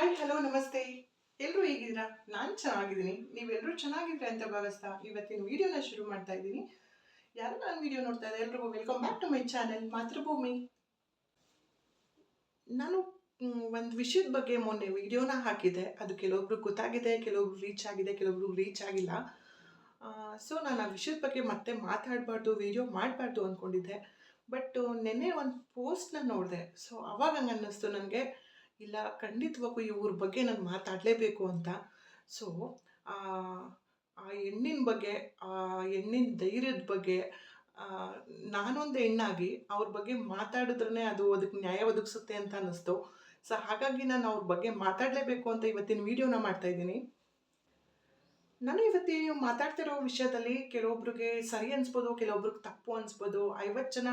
Hi hello ನಮಸ್ತೆ. ಎಲ್ಲರೂ ಹೇಗಿದ್ದೀರಾ? ನಾನು ಚೆನ್ನಾಗಿದ್ದೀನಿ. ನೀವೆಲ್ಲರೂ ಚೆನ್ನಾಗಿದ್ರೆ ಅಂತ ಭಾವಿಸ್ತಾ ಇವತ್ತಿನ ವಿಡಿಯೋನ ಶುರು ಮಾಡ್ತಾ ಇದ್ದೀನಿ. ಯಾರು ನನ್ನ ವಿಡಿಯೋ ನೋಡ್ತಾ ಇದ್ದಾರೆ ಎಲ್ರಿಗೂ welcome back to my channel Mathrubhumi. ನಾನು ಒಂದು ವಿಷಯದ ಬಗ್ಗೆ ಮೊನ್ನೆ ವಿಡಿಯೋನ ಹಾಕಿದ್ದೆ. ಅದು ಕೆಲವೊಬ್ರು ಗೊತ್ತಾಗಿದೆ, ಕೆಲವೊಬ್ರು ರೀಚ್ ಆಗಿದೆ, ಕೆಲವೊಬ್ರು ರೀಚ್ ಆಗಿಲ್ಲ. ಸೊ ನಾನು ಆ ವಿಷಯದ ಬಗ್ಗೆ ಮತ್ತೆ ಮಾತಾಡಬಾರ್ದು, ವಿಡಿಯೋ ಮಾಡಬಾರ್ದು ಅಂದ್ಕೊಂಡಿದ್ದೆ. ಬಟ್ ನೆನ್ನೆ ಒಂದು ಪೋಸ್ಟ್ನ ನೋಡಿದೆ. ಸೊ ಅವಾಗ ಹಂಗೆ ಅನ್ನಿಸ್ತು ನನಗೆ, ಇಲ್ಲ ಖಂಡಿತವಾಗೂ ಇವ್ರ ಬಗ್ಗೆ ನಾನು ಮಾತಾಡಲೇಬೇಕು ಅಂತ. ಸೊ ಆ ಆ ಹೆಣ್ಣಿನ ಬಗ್ಗೆ, ಆ ಹೆಣ್ಣಿನ ಧೈರ್ಯದ ಬಗ್ಗೆ, ಆ, ನಾನೊಂದು ಹೆಣ್ಣಾಗಿ ಅವ್ರ ಬಗ್ಗೆ ಮಾತಾಡಿದ್ರೇ ಅದು ಅದಕ್ಕೆ ನ್ಯಾಯ ಒದಗಿಸುತ್ತೆ ಅಂತ ಅನ್ನಿಸ್ತು. ಸೊ ಹಾಗಾಗಿ ನಾನು ಅವ್ರ ಬಗ್ಗೆ ಮಾತಾಡಲೇಬೇಕು ಅಂತ ಇವತ್ತಿನ ವಿಡಿಯೋನ ಮಾಡ್ತಾ ಇದ್ದೀನಿ. ನಾನು ಇವತ್ತು ಮಾತಾಡ್ತಿರೋ ವಿಷಯದಲ್ಲಿ ಕೆಲವೊಬ್ರಿಗೆ ಸರಿ ಅನ್ಸ್ಬೋದು, ಕೆಲವೊಬ್ರಿಗೆ ತಪ್ಪು ಅನ್ಸ್ಬೋದು. 50 ಜನ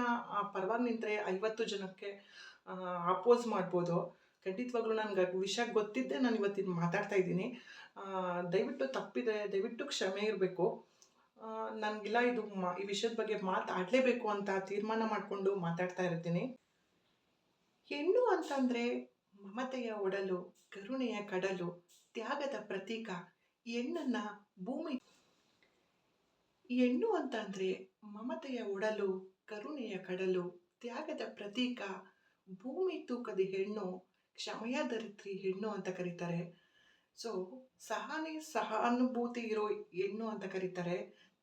ಪರವಾಗಿ ನಿಂತರೆ 50 ಜನಕ್ಕೆ ಅಪೋಸ್ ಮಾಡ್ಬೋದು. ಖಂಡಿತವಾಗ್ಲೂ ನನಗೆ ವಿಷಯ ಗೊತ್ತಿದ್ದೆ ನಾನು ಇವತ್ತಿನ ಮಾತಾಡ್ತಾ ಇದ್ದೀನಿ. ದಯವಿಟ್ಟು ತಪ್ಪಿದೆ, ದಯವಿಟ್ಟು ಕ್ಷಮೆ ಇರಬೇಕು. ನನಗಿಲ್ಲ, ಇದು ಈ ವಿಷಯದ ಬಗ್ಗೆ ಮಾತಾಡಲೇಬೇಕು ಅಂತ ತೀರ್ಮಾನ ಮಾಡಿಕೊಂಡು ಮಾತಾಡ್ತಾ ಇರ್ತೀನಿ. ಹೆಣ್ಣು ಅಂತಂದರೆ ಮಮತೆಯ ಒಡಲು, ಕರುಣೆಯ ಕಡಲು, ತ್ಯಾಗದ ಪ್ರತೀಕ. ಹೆಣ್ಣನ್ನು ಭೂಮಿ ಹೆಣ್ಣು ಅಂತಂದರೆ ಮಮತೆಯ ಒಡಲು, ಕರುಣೆಯ ಕಡಲು, ತ್ಯಾಗದ ಪ್ರತೀಕ. ಭೂಮಿ ತೂಕದ ಹೆಣ್ಣು, ಕ್ಷಮೆಯ ಧರಿತ್ರಿ ಹೆಣ್ಣು ಅಂತ ಕರೀತಾರೆ. ಸೊ ಸಹಾನುಭೂತಿ ಇರೋ ಹೆಣ್ಣು ಅಂತ ಕರೀತಾರೆ.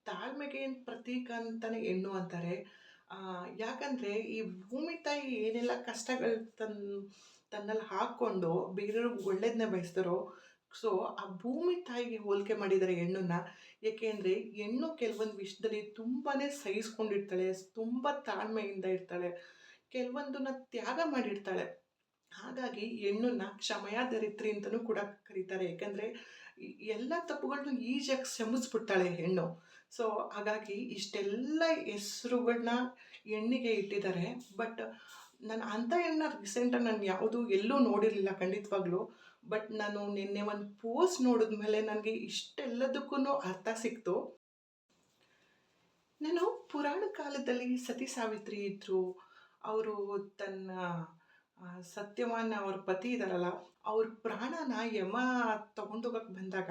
ತಾಳ್ಮೆಗೆ ಪ್ರತೀಕ ಅಂತಲೇ ಹೆಣ್ಣು ಅಂತಾರೆ. ಯಾಕಂದರೆ ಈ ಭೂಮಿ ತಾಯಿ ಏನೆಲ್ಲ ಕಷ್ಟಗಳು ತನ್ನಲ್ಲಿ ಹಾಕ್ಕೊಂಡು ಬೇರೆಯವ್ರಿಗೆ ಒಳ್ಳೇದನ್ನೇ ಬಯಸ್ತಾರೋ, ಸೊ ಆ ಭೂಮಿ ತಾಯಿಗೆ ಹೋಲಿಕೆ ಮಾಡಿದ್ದಾರೆ ಹೆಣ್ಣನ್ನ. ಏಕೆಂದರೆ ಹೆಣ್ಣು ಕೆಲವೊಂದು ವಿಷಯದಲ್ಲಿ ತುಂಬಾ ಸಹಿಸ್ಕೊಂಡಿರ್ತಾಳೆ, ತುಂಬ ತಾಳ್ಮೆಯಿಂದ ಇರ್ತಾಳೆ, ಕೆಲವೊಂದನ್ನ ತ್ಯಾಗ ಮಾಡಿರ್ತಾಳೆ. ಹಾಗಾಗಿ ಹೆಣ್ಣನ್ನ ಕ್ಷಮೆಯ ಧರಿತ್ರಿ ಅಂತಲೂ ಕೂಡ ಕರೀತಾರೆ. ಯಾಕಂದರೆ ಎಲ್ಲ ತಪ್ಪುಗಳನ್ನೂ ಈಜಿಯಾಗಿ ಕ್ಷಮಿಸ್ಬಿಡ್ತಾಳೆ ಹೆಣ್ಣು. ಸೊ ಹಾಗಾಗಿ ಇಷ್ಟೆಲ್ಲ ಹೆಸರುಗಳನ್ನ ಹೆಣ್ಣಿಗೆ ಇಟ್ಟಿದ್ದಾರೆ. ಬಟ್ ನಾನು ಅಂಥ ಹೆಣ್ಣನ್ನ ರೀಸೆಂಟಾಗಿ ನಾನು ಯಾವುದೂ ಎಲ್ಲೂ ನೋಡಿರಲಿಲ್ಲ ಖಂಡಿತವಾಗ್ಲೂ. ಬಟ್ ನಾನು ನಿನ್ನೆ ಒಂದು ಪೋಸ್ಟ್ ನೋಡಿದ್ಮೇಲೆ ನನಗೆ ಇಷ್ಟೆಲ್ಲದಕ್ಕೂ ಅರ್ಥ ಸಿಕ್ತು. ನಾನು ಪುರಾಣ ಕಾಲದಲ್ಲಿ ಸತಿ ಸಾವಿತ್ರಿ ಇದ್ದರು. ಅವರು ತನ್ನ ಸತ್ಯವಾನ್ ಅವ್ರ ಪತಿ ಇದ್ದಾರಲ್ಲ, ಅವ್ರ ಪ್ರಾಣನ ಯಮ ತಗೊಂಡೋಗಕ್ಕೆ ಬಂದಾಗ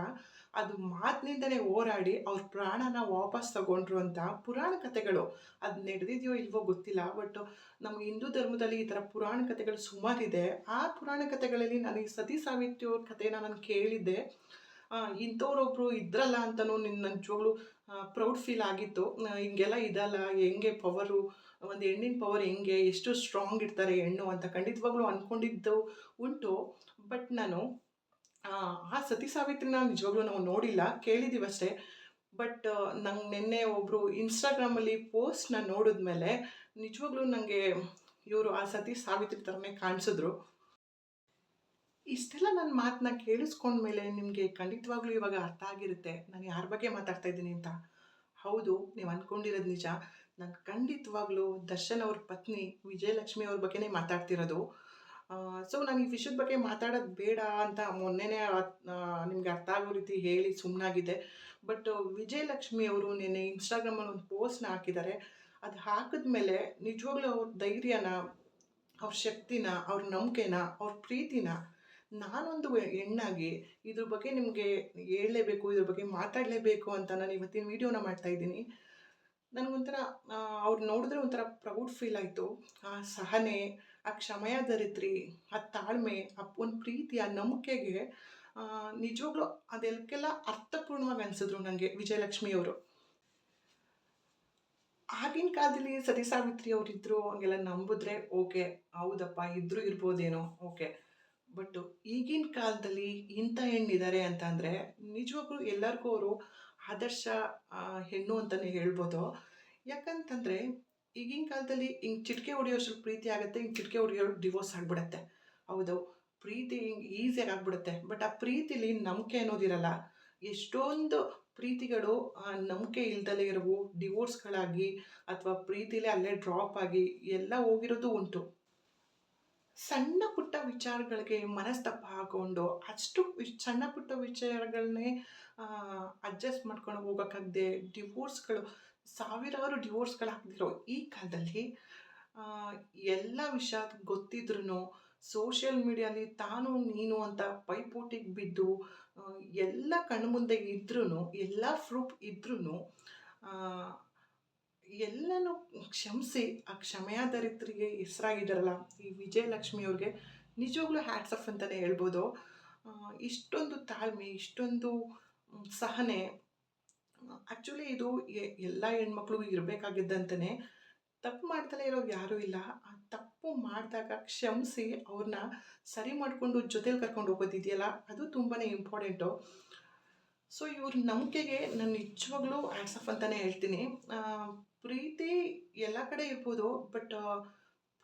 ಅದು ಮಾತಿನಿಂದಲೇ ಹೋರಾಡಿ ಅವ್ರ ಪ್ರಾಣನ ವಾಪಸ್ ತಗೊಂಡ್ರು ಅಂತ ಪುರಾಣ ಕಥೆಗಳು. ಅದು ನಡೆದಿದೆಯೋ ಇಲ್ವೋ ಗೊತ್ತಿಲ್ಲ. ಬಟ್ ನಮ್ಮ ಹಿಂದೂ ಧರ್ಮದಲ್ಲಿ ಈ ಥರ ಪುರಾಣ ಕಥೆಗಳು ಸುಮಾರಿದೆ. ಆ ಪುರಾಣ ಕಥೆಗಳಲ್ಲಿ ನಾನು ಈ ಸತಿ ಸಾವಿತ್ರಿ ಅವ್ರ ಕಥೆನ ನಾನು ಕೇಳಿದ್ದೆ. ಇಂಥವ್ರೊಬ್ಬರು ಇದ್ರಲ್ಲ ಅಂತಲೂ ನಿನ್ನ ನಿಜವಾಗ್ಲೂ ಪ್ರೌಡ್ ಫೀಲ್ ಆಗಿತ್ತು. ಹಿಂಗೆಲ್ಲ ಇದಲ್ಲ, ಹೆಂಗೆ ಪವರು, ಒಂದು ಹೆಣ್ಣಿನ ಪವರ್ ಹೆಂಗೆ, ಎಷ್ಟು ಸ್ಟ್ರಾಂಗ್ ಇರ್ತಾರೆ ಹೆಣ್ಣು ಅಂತ ಖಂಡಿತವಾಗ್ಲೂ ಅಂದ್ಕೊಂಡಿದ್ದು ಉಂಟು. ಬಟ್ ನಾನು ಆ ಸತಿ ಸಾವಿತ್ರಿನ ನಿಜವಾಗ್ಲೂ ನಾವು ನೋಡಿಲ್ಲ, ಕೇಳಿದ್ದೀವಷ್ಟೇ. ಬಟ್ ನಂಗೆ ನಿನ್ನೆ ಒಬ್ಬರು ಇನ್ಸ್ಟಾಗ್ರಾಮಲ್ಲಿ ಪೋಸ್ಟ್ನ ನೋಡಿದ್ಮೇಲೆ ನಿಜವಾಗ್ಲೂ ನನಗೆ ಇವರು ಆ ಸತಿ ಸಾವಿತ್ರಿ ಥರನೇ ಕಾಣಿಸಿದ್ರು. ಇಷ್ಟೆಲ್ಲ ನನ್ನ ಮಾತನ್ನ ಕೇಳಿಸ್ಕೊಂಡ್ಮೇಲೆ ನಿಮಗೆ ಖಂಡಿತವಾಗ್ಲೂ ಇವಾಗ ಅರ್ಥ ಆಗಿರುತ್ತೆ ನಾನು ಯಾರ ಬಗ್ಗೆ ಮಾತಾಡ್ತಾ ಇದ್ದೀನಿ ಅಂತ. ಹೌದು, ನೀವು ಅಂದ್ಕೊಂಡಿರೋದು ನಿಜ. ನಾನು ಖಂಡಿತವಾಗ್ಲೂ ದರ್ಶನ್ ಅವ್ರ ಪತ್ನಿ ವಿಜಯಲಕ್ಷ್ಮಿ ಅವ್ರ ಬಗ್ಗೆನೇ ಮಾತಾಡ್ತಿರೋದು. ಸೊ ನಾನು ಈ ವಿಷಯದ ಬಗ್ಗೆ ಮಾತಾಡೋದು ಬೇಡ ಅಂತ ಮೊನ್ನೆನೇ ನಿಮ್ಗೆ ಅರ್ಥ ಆಗೋ ರೀತಿ ಹೇಳಿ ಸುಮ್ಮನಾಗಿದೆ. ಬಟ್ ವಿಜಯಲಕ್ಷ್ಮಿ ಅವರು ನಿನ್ನೆ ಇನ್ಸ್ಟಾಗ್ರಾಮಲ್ಲಿ ಒಂದು ಪೋಸ್ಟ್ನ ಹಾಕಿದ್ದಾರೆ. ಅದು ಹಾಕಿದ್ಮೇಲೆ ನಿಜವಾಗ್ಲೂ ಅವ್ರ ಧೈರ್ಯನ, ಅವ್ರ ಶಕ್ತಿನ, ಅವ್ರ ನಂಬಿಕೆನ, ಅವ್ರ ಪ್ರೀತಿನ ನಾನೊಂದು ಹೆಣ್ಣಾಗಿ ಇದ್ರ ಬಗ್ಗೆ ನಿಮಗೆ ಹೇಳಲೇಬೇಕು, ಇದ್ರ ಬಗ್ಗೆ ಮಾತಾಡಲೇಬೇಕು ಅಂತ ನಾನು ಇವತ್ತಿನ ವೀಡಿಯೋನ ಮಾಡ್ತಾಯಿದ್ದೀನಿ. ನನಗೊಂಥರ ಅವ್ರು ನೋಡಿದ್ರೆ ಒಂಥರ ಪ್ರೌಡ್ ಫೀಲ್ ಆಯಿತು. ಆ ಸಹನೆ, ಆ ಕ್ಷಮೆಯ ಧರಿತ್ರಿ, ಆ ತಾಳ್ಮೆ, ಆ ಒಂದು ಪ್ರೀತಿ, ಆ ನಂಬಿಕೆಗೆ ನಿಜವಾಗ್ಲೂ ಅದೆಲ್ಲಕ್ಕೆಲ್ಲ ಅರ್ಥಪೂರ್ಣವಾಗಿ ಅನಿಸಿದ್ರು ನನಗೆ ವಿಜಯಲಕ್ಷ್ಮಿಯವರು. ಆಗಿನ ಕಾಲದಲ್ಲಿ ಸತಿ ಸಾವಿತ್ರಿ ಅವರಿದ್ದರು ಹಂಗೆಲ್ಲ ನಂಬಿದ್ರೆ ಓಕೆ, ಹೌದಪ್ಪ ಇದ್ದರೂ ಇರ್ಬೋದೇನೋ, ಓಕೆ. ಬಟ್ ಈಗಿನ ಕಾಲದಲ್ಲಿ ಇಂಥ ಹೆಣ್ಣಿದ್ದಾರೆ ಅಂತ ಅಂದರೆ ನಿಜವಾಗ್ಲೂ ಎಲ್ಲರಿಗೂ ಅವರು ಆದರ್ಶ ಹೆಣ್ಣು ಅಂತಲೇ ಹೇಳ್ಬೋದು. ಯಾಕಂತಂದರೆ ಈಗಿನ ಕಾಲದಲ್ಲಿ ಹಿಂಗೆ ಚಿಟಿಕೆ ಹೊಡೆಯೋಷ್ಟು ಪ್ರೀತಿ ಆಗುತ್ತೆ, ಹಿಂಗೆ ಚಿಟಿಕೆ ಹೊಡೆಯೋ ಡಿವೋರ್ಸ್ ಆಗಿಬಿಡತ್ತೆ. ಹೌದು, ಪ್ರೀತಿ ಹಿಂಗೆ ಈಸಿಯಾಗಿ ಆಗಿಬಿಡುತ್ತೆ. ಬಟ್ ಆ ಪ್ರೀತಿಲಿ ನಂಬಿಕೆ ಅನ್ನೋದಿರಲ್ಲ. ಎಷ್ಟೊಂದು ಪ್ರೀತಿಗಳು ನಂಬಿಕೆ ಇಲ್ದಲೇ ಇರೋವು ಡಿವೋರ್ಸ್ಗಳಾಗಿ ಅಥವಾ ಪ್ರೀತಿಲೇ ಅಲ್ಲೇ ಡ್ರಾಪ್ ಆಗಿ ಎಲ್ಲ ಹೋಗಿರೋದು ಉಂಟು. ಸಣ್ಣ ಪುಟ್ಟ ವಿಚಾರಗಳಿಗೆ ಮನಸ್ತಾಪ ಹಾಕ್ಕೊಂಡು ಅಷ್ಟು ಸಣ್ಣ ಪುಟ್ಟ ವಿಚಾರಗಳನ್ನೇ ಅಡ್ಜಸ್ಟ್ ಮಾಡ್ಕೊಂಡು ಹೋಗೋಕ್ಕಾಗದೆ ಡಿವೋರ್ಸ್ಗಳು, ಸಾವಿರಾರು ಡಿವೋರ್ಸ್ಗಳು ಆಗ್ದಿರೋ ಈ ಕಾಲದಲ್ಲಿ ಎಲ್ಲ ವಿಷಯ ಗೊತ್ತಿದ್ರೂ ಸೋಷಿಯಲ್ ಮೀಡಿಯಾಲಿ ತಾನು ನೀನು ಅಂತ ಪೈಪೋಟಿಗೆ ಬಿದ್ದು ಎಲ್ಲ ಕಣ್ಮುಂದೆ ಇದ್ರೂ, ಎಲ್ಲ ಪ್ರೂಫ್ ಇದ್ರೂ ಎಲ್ಲನೂ ಕ್ಷಮಿಸಿ ಆ ಕ್ಷಮೆಯಾದರಿದ್ರಿಗೆ ಹೆಸರಾಗಿದ್ದಾರಲ್ಲ ಈ ವಿಜಯಲಕ್ಷ್ಮಿ ಅವ್ರಿಗೆ ನಿಜವಾಗ್ಲೂ ಹ್ಯಾಟ್ಸ್ ಆಫ್ ಅಂತಲೇ ಹೇಳ್ಬೋದು. ಇಷ್ಟೊಂದು ತಾಳ್ಮೆ, ಇಷ್ಟೊಂದು ಸಹನೆ ಆ್ಯಕ್ಚುಲಿ ಇದು ಎಲ್ಲ ಹೆಣ್ಮಕ್ಳಿಗೂ ಇರಬೇಕಾಗಿದ್ದಂತನೇ. ತಪ್ಪು ಮಾಡ್ದಲೇ ಇರೋರು ಯಾರೂ ಇಲ್ಲ. ಆ ತಪ್ಪು ಮಾಡಿದಾಗ ಕ್ಷಮಿಸಿ ಅವ್ರನ್ನ ಸರಿ ಮಾಡಿಕೊಂಡು ಜೊತೇಲಿ ಕರ್ಕೊಂಡು ಹೋಗೋದಿದೆಯಲ್ಲ ಅದು ತುಂಬಾ ಇಂಪಾರ್ಟೆಂಟು. ಸೊ ಇವ್ರ ನಂಬಿಕೆಗೆ ನಾನು ನಿಜವಾಗ್ಲೂ ಹ್ಯಾಟ್ಸ್ ಆಫ್ ಅಂತಲೇ ಹೇಳ್ತೀನಿ. ಪ್ರೀತಿ ಎಲ್ಲ ಕಡೆ ಇರ್ಬೋದು, ಬಟ್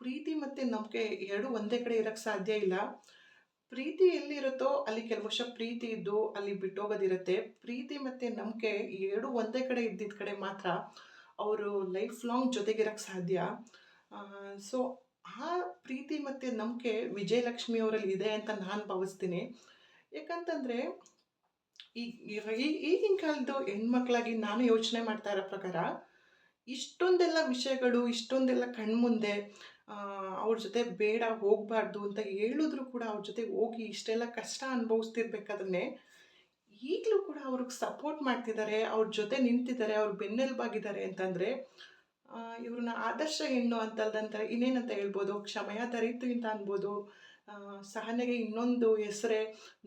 ಪ್ರೀತಿ ಮತ್ತು ನಂಬಿಕೆ ಎರಡೂ ಒಂದೇ ಕಡೆ ಇರೋಕ್ಕೆ ಸಾಧ್ಯ ಇಲ್ಲ. ಪ್ರೀತಿ ಎಲ್ಲಿರುತ್ತೋ ಅಲ್ಲಿ ಕೆಲವು ವರ್ಷ ಪ್ರೀತಿ ಇದ್ದು ಅಲ್ಲಿ ಬಿಟ್ಟೋಗೋದಿರುತ್ತೆ. ಪ್ರೀತಿ ಮತ್ತು ನಂಬಿಕೆ ಎರಡೂ ಒಂದೇ ಕಡೆ ಇದ್ದಿದ್ದ ಕಡೆ ಮಾತ್ರ ಅವರು ಲೈಫ್ ಲಾಂಗ್ ಜೊತೆಗಿರೋಕ್ಕೆ ಸಾಧ್ಯ. ಸೊ ಆ ಪ್ರೀತಿ ಮತ್ತು ನಂಬಿಕೆ ವಿಜಯಲಕ್ಷ್ಮಿ ಅವರಲ್ಲಿ ಇದೆ ಅಂತ ನಾನು ಭಾವಿಸ್ತೀನಿ. ಯಾಕಂತಂದರೆ ಈಗಿನ ಕಾಲದ್ದು ಹೆಣ್ಮಕ್ಳಾಗಿ ನಾನು ಯೋಚನೆ ಮಾಡ್ತಾ ಇರೋ ಪ್ರಕಾರ ಇಷ್ಟೊಂದೆಲ್ಲ ವಿಷಯಗಳು, ಇಷ್ಟೊಂದೆಲ್ಲ ಕಣ್ಮುಂದೆ ಅವ್ರ ಜೊತೆ ಬೇಡ ಹೋಗಬಾರ್ದು ಅಂತ ಹೇಳಿದ್ರು ಕೂಡ ಅವ್ರ ಜೊತೆ ಹೋಗಿ ಇಷ್ಟೆಲ್ಲ ಕಷ್ಟ ಅನುಭವಿಸ್ತಿರ್ಬೇಕಾದ್ರೆ ಈಗಲೂ ಕೂಡ ಅವ್ರಿಗೆ ಸಪೋರ್ಟ್ ಮಾಡ್ತಿದ್ದಾರೆ, ಅವ್ರ ಜೊತೆ ನಿಂತಿದ್ದಾರೆ, ಅವ್ರ ಬೆನ್ನೆಲುಬಾಗಿದ್ದಾರೆ ಅಂತಂದರೆ ಇವ್ರನ್ನ ಆದರ್ಶ ಹೆಣ್ಣು ಅಂತಲ್ದಂತ ಇನ್ನೇನಂತ ಹೇಳ್ಬೋದು, ಕ್ಷಮೆಯ ಧರಿತ್ರಿ ಅಂತ ಅನ್ಬೋದು. ಸಹನೆಗೆ ಇನ್ನೊಂದು ಹೆಸರೇ,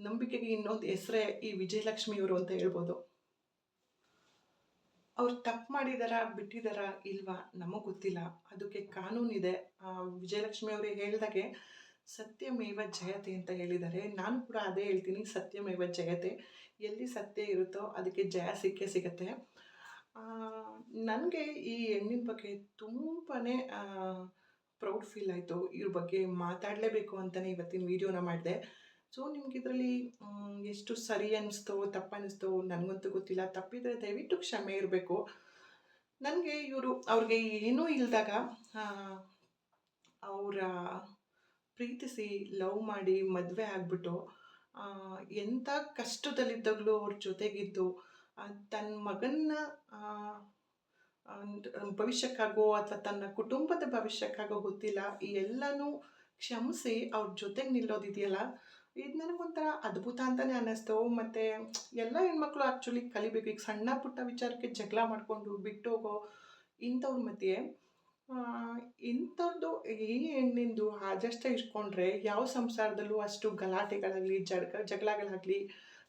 ನಂಬಿಕೆಗೆ ಇನ್ನೊಂದು ಹೆಸರೇ ಈ ವಿಜಯಲಕ್ಷ್ಮಿಯವರು ಅಂತ ಹೇಳ್ಬೋದು. ಅವ್ರು ತಪ್ಪು ಮಾಡಿದಾರಾ ಬಿಟ್ಟಿದ್ದಾರಾ ಇಲ್ವಾ ನಮಗೆ ಗೊತ್ತಿಲ್ಲ, ಅದಕ್ಕೆ ಕಾನೂನಿದೆ. ವಿಜಯಲಕ್ಷ್ಮಿ ಅವರೇ ಹೇಳಿದಾಗೆ ಸತ್ಯಮೇವ ಜಯತೆ ಅಂತ ಹೇಳಿದ್ದಾರೆ. ನಾನು ಕೂಡ ಅದೇ ಹೇಳ್ತೀನಿ, ಸತ್ಯಮೇವ ಜಯತೆ. ಎಲ್ಲಿ ಸತ್ಯ ಇರುತ್ತೋ ಅದಕ್ಕೆ ಜಯ ಸಿಕ್ಕೇ ಸಿಗತ್ತೆ. ನನಗೆ ಈ ಹೆಣ್ಣಿನ ಬಗ್ಗೆ ತುಂಬಾ ಪ್ರೌಡ್ ಫೀಲ್ ಆಯಿತು. ಇವ್ರ ಬಗ್ಗೆ ಮಾತಾಡಲೇಬೇಕು ಅಂತಲೇ ಇವತ್ತಿನ ವೀಡಿಯೋನ ಮಾಡಿದೆ. ಸೊ ನಿಮ್ಗೆ ಇದರಲ್ಲಿ ಎಷ್ಟು ಸರಿ ಅನ್ನಿಸ್ತೋ ತಪ್ಪು ಅನ್ನಿಸ್ತೋ ನನಗಂತೂ ಗೊತ್ತಿಲ್ಲ. ತಪ್ಪಿದರೆ ದಯವಿಟ್ಟು ಕ್ಷಮೆ ಇರಬೇಕು. ನನಗೆ ಅವ್ರಿಗೆ ಏನೂ ಇಲ್ಲದಾಗ ಅವರ ಪ್ರೀತಿಸಿ ಲವ್ ಮಾಡಿ ಮದುವೆ ಆಗಿಬಿಟ್ಟು ಎಂಥ ಕಷ್ಟದಲ್ಲಿದ್ದಾಗಲೂ ಅವ್ರ ಜೊತೆಗಿದ್ದು ತನ್ನ ಮಗನ್ನ ಭವಿಷ್ಯಕ್ಕಾಗೋ ಅಥವಾ ತನ್ನ ಕುಟುಂಬದ ಭವಿಷ್ಯಕ್ಕಾಗೋ ಗೊತ್ತಿಲ್ಲ ಈ ಎಲ್ಲನೂ ಕ್ಷಮಿಸಿ ಅವ್ರ ಜೊತೆಗೆ ನಿಲ್ಲೋದಿದೆಯಲ್ಲ, ಇದು ನನಗೊಂಥರ ಅದ್ಭುತ ಅಂತಲೇ ಅನ್ನಿಸ್ತು. ಮತ್ತು ಎಲ್ಲ ಹೆಣ್ಮಕ್ಳು ಆ್ಯಕ್ಚುಲಿ ಕಲಿಬೇಕು. ಈಗ ಸಣ್ಣ ಪುಟ್ಟ ವಿಚಾರಕ್ಕೆ ಜಗಳ ಮಾಡಿಕೊಂಡು ಬಿಟ್ಟೋಗೋ ಇಂಥವ್ರ ಮಧ್ಯೆ ಇಂಥವ್ರದ್ದು ಈ ಹೆಣ್ಣಿಂದು ಆದಷ್ಟೇ ಇಟ್ಕೊಂಡ್ರೆ ಯಾವ ಸಂಸಾರದಲ್ಲೂ ಅಷ್ಟು ಗಲಾಟೆಗಳಾಗಲಿ ಜಗಳಗಳಾಗಲಿ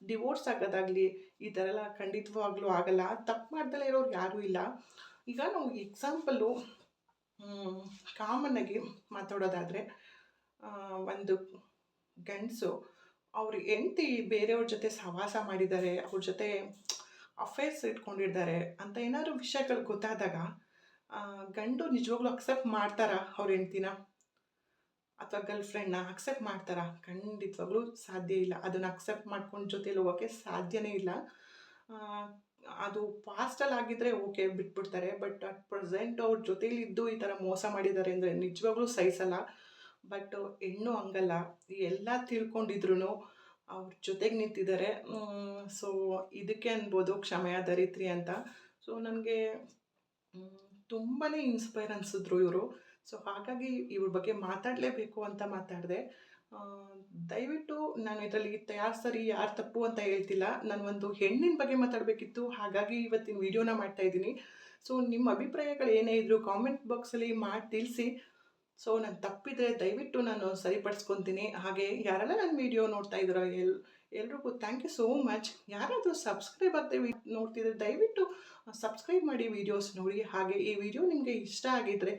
ಡಿವೋರ್ಸ್ ಆಗೋದಾಗಲಿ ಈ ಥರ ಎಲ್ಲ ಖಂಡಿತವಾಗ್ಲೂ ಆಗಲ್ಲ. ತಪ್ಪು ಮಾಡ್ದಲೇ ಇರೋರು ಯಾರೂ ಇಲ್ಲ. ಈಗ ನಾವು ಎಕ್ಸಾಂಪಲ್ಲು ಕಾಮನ್ನಾಗಿ ಮಾತಾಡೋದಾದರೆ, ಒಂದು ಗಂಡಸು ಅವ್ರ ಹೆಂಡತಿ ಬೇರೆಯವ್ರ ಜೊತೆ ಸಹವಾಸ ಮಾಡಿದ್ದಾರೆ, ಅವ್ರ ಜೊತೆ ಅಫೇರ್ಸ್ ಇಟ್ಕೊಂಡಿದ್ದಾರೆ ಅಂತ ಏನಾದ್ರು ವಿಷಯಗಳು ಗೊತ್ತಾದಾಗ ಗಂಡು ನಿಜವಾಗ್ಲೂ ಅಕ್ಸೆಪ್ಟ್ ಮಾಡ್ತಾರಾ ಅವ್ರ ಹೆಂಡ್ತಿನ ಅಥವಾ ಗರ್ಲ್ ಫ್ರೆಂಡ್ನ ಅಕ್ಸೆಪ್ಟ್ ಮಾಡ್ತಾರಾ? ಖಂಡಿತವಾಗ್ಲೂ ಸಾಧ್ಯ ಇಲ್ಲ. ಅದನ್ನು ಅಕ್ಸೆಪ್ಟ್ ಮಾಡ್ಕೊಂಡು ಜೊತೆಲಿ ಹೋಗೋಕ್ಕೆ ಸಾಧ್ಯನೇ ಇಲ್ಲ. ಅದು ಪಾಸ್ಟಲ್ಲಿ ಆಗಿದ್ದರೆ ಓಕೆ ಬಿಟ್ಬಿಡ್ತಾರೆ, ಬಟ್ ಅಟ್ ಪ್ರೆಸೆಂಟ್ ಅವ್ರ ಜೊತೇಲಿದ್ದು ಈ ಥರ ಮೋಸ ಮಾಡಿದ್ದಾರೆ ಅಂದರೆ ನಿಜವಾಗ್ಲೂ ಸಹಿಸಲ್ಲ. ಬಟ್ ಹೆಣ್ಣು ಹಂಗಲ್ಲ, ಎಲ್ಲ ತಿಳ್ಕೊಂಡಿದ್ರು ಅವ್ರ ಜೊತೆಗೆ ನಿಂತಿದ್ದಾರೆ. ಸೊ ಇದಕ್ಕೆ ಅನ್ಬೋದು ಕ್ಷಮೆಯ ಧರಿತ್ರಿ ಅಂತ. ಸೊ ನನಗೆ ತುಂಬಾ ಇನ್ಸ್ಪೈರ್ ಅನಿಸಿದ್ರು ಇವರು. ಸೊ ಹಾಗಾಗಿ ಇವ್ರ ಬಗ್ಗೆ ಮಾತಾಡಲೇಬೇಕು ಅಂತ ಮಾತಾಡಿದೆ. ದಯವಿಟ್ಟು ನಾನು ಇದರಲ್ಲಿ ಯಾರು ಸರಿ ಯಾರು ತಪ್ಪು ಅಂತ ಹೇಳ್ತಿಲ್ಲ. ನಾನು ಒಂದು ಹೆಣ್ಣಿನ ಬಗ್ಗೆ ಮಾತಾಡಬೇಕಿತ್ತು, ಹಾಗಾಗಿ ಇವತ್ತಿನ ವೀಡಿಯೋನ ಮಾಡ್ತಾಯಿದ್ದೀನಿ. ಸೊ ನಿಮ್ಮ ಅಭಿಪ್ರಾಯಗಳು ಏನೇ ಇದ್ದರೂ ಕಾಮೆಂಟ್ ಬಾಕ್ಸಲ್ಲಿ ಮಾಡಿ ತಿಳಿಸಿ. ಸೊ ನಾನು ತಪ್ಪಿದರೆ ದಯವಿಟ್ಟು ನಾನು ಸರಿಪಡಿಸ್ಕೊತೀನಿ. ಹಾಗೆ ಯಾರೆಲ್ಲ ನನ್ನ ವೀಡಿಯೋ ನೋಡ್ತಾ ಇದ್ದೀರೋ ಎಲ್ರಿಗೂ ಥ್ಯಾಂಕ್ ಯು ಸೋ ಮಚ್. ಯಾರಾದರೂ ಸಬ್ಸ್ಕ್ರೈಬ್ ಆಗದೆ ನೋಡ್ತಿದ್ರೆ ದಯವಿಟ್ಟು ಸಬ್ಸ್ಕ್ರೈಬ್ ಮಾಡಿ ವೀಡಿಯೋಸ್ ನೋಡಿ. ಹಾಗೆ ಈ ವಿಡಿಯೋ ನಿಮಗೆ ಇಷ್ಟ ಆಗಿದ್ದರೆ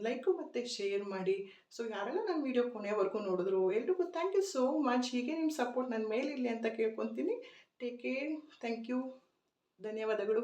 ಲೈಕು ಮತ್ತು ಶೇರ್ ಮಾಡಿ. ಸೊ ಯಾರೆಲ್ಲ ನನ್ನ ವೀಡಿಯೋ ಕೊನೆವರೆಗೂ ನೋಡಿದ್ರು ಎಲ್ರಿಗೂ ಥ್ಯಾಂಕ್ ಯು ಸೋ ಮಚ್. ಹೀಗೆ ನಿಮ್ಮ ಸಪೋರ್ಟ್ ನನ್ನ ಮೇಲಿರಲಿ ಅಂತ ಕೇಳ್ಕೊತೀನಿ. Take care. Thank you. ಧನ್ಯವಾದಗಳು.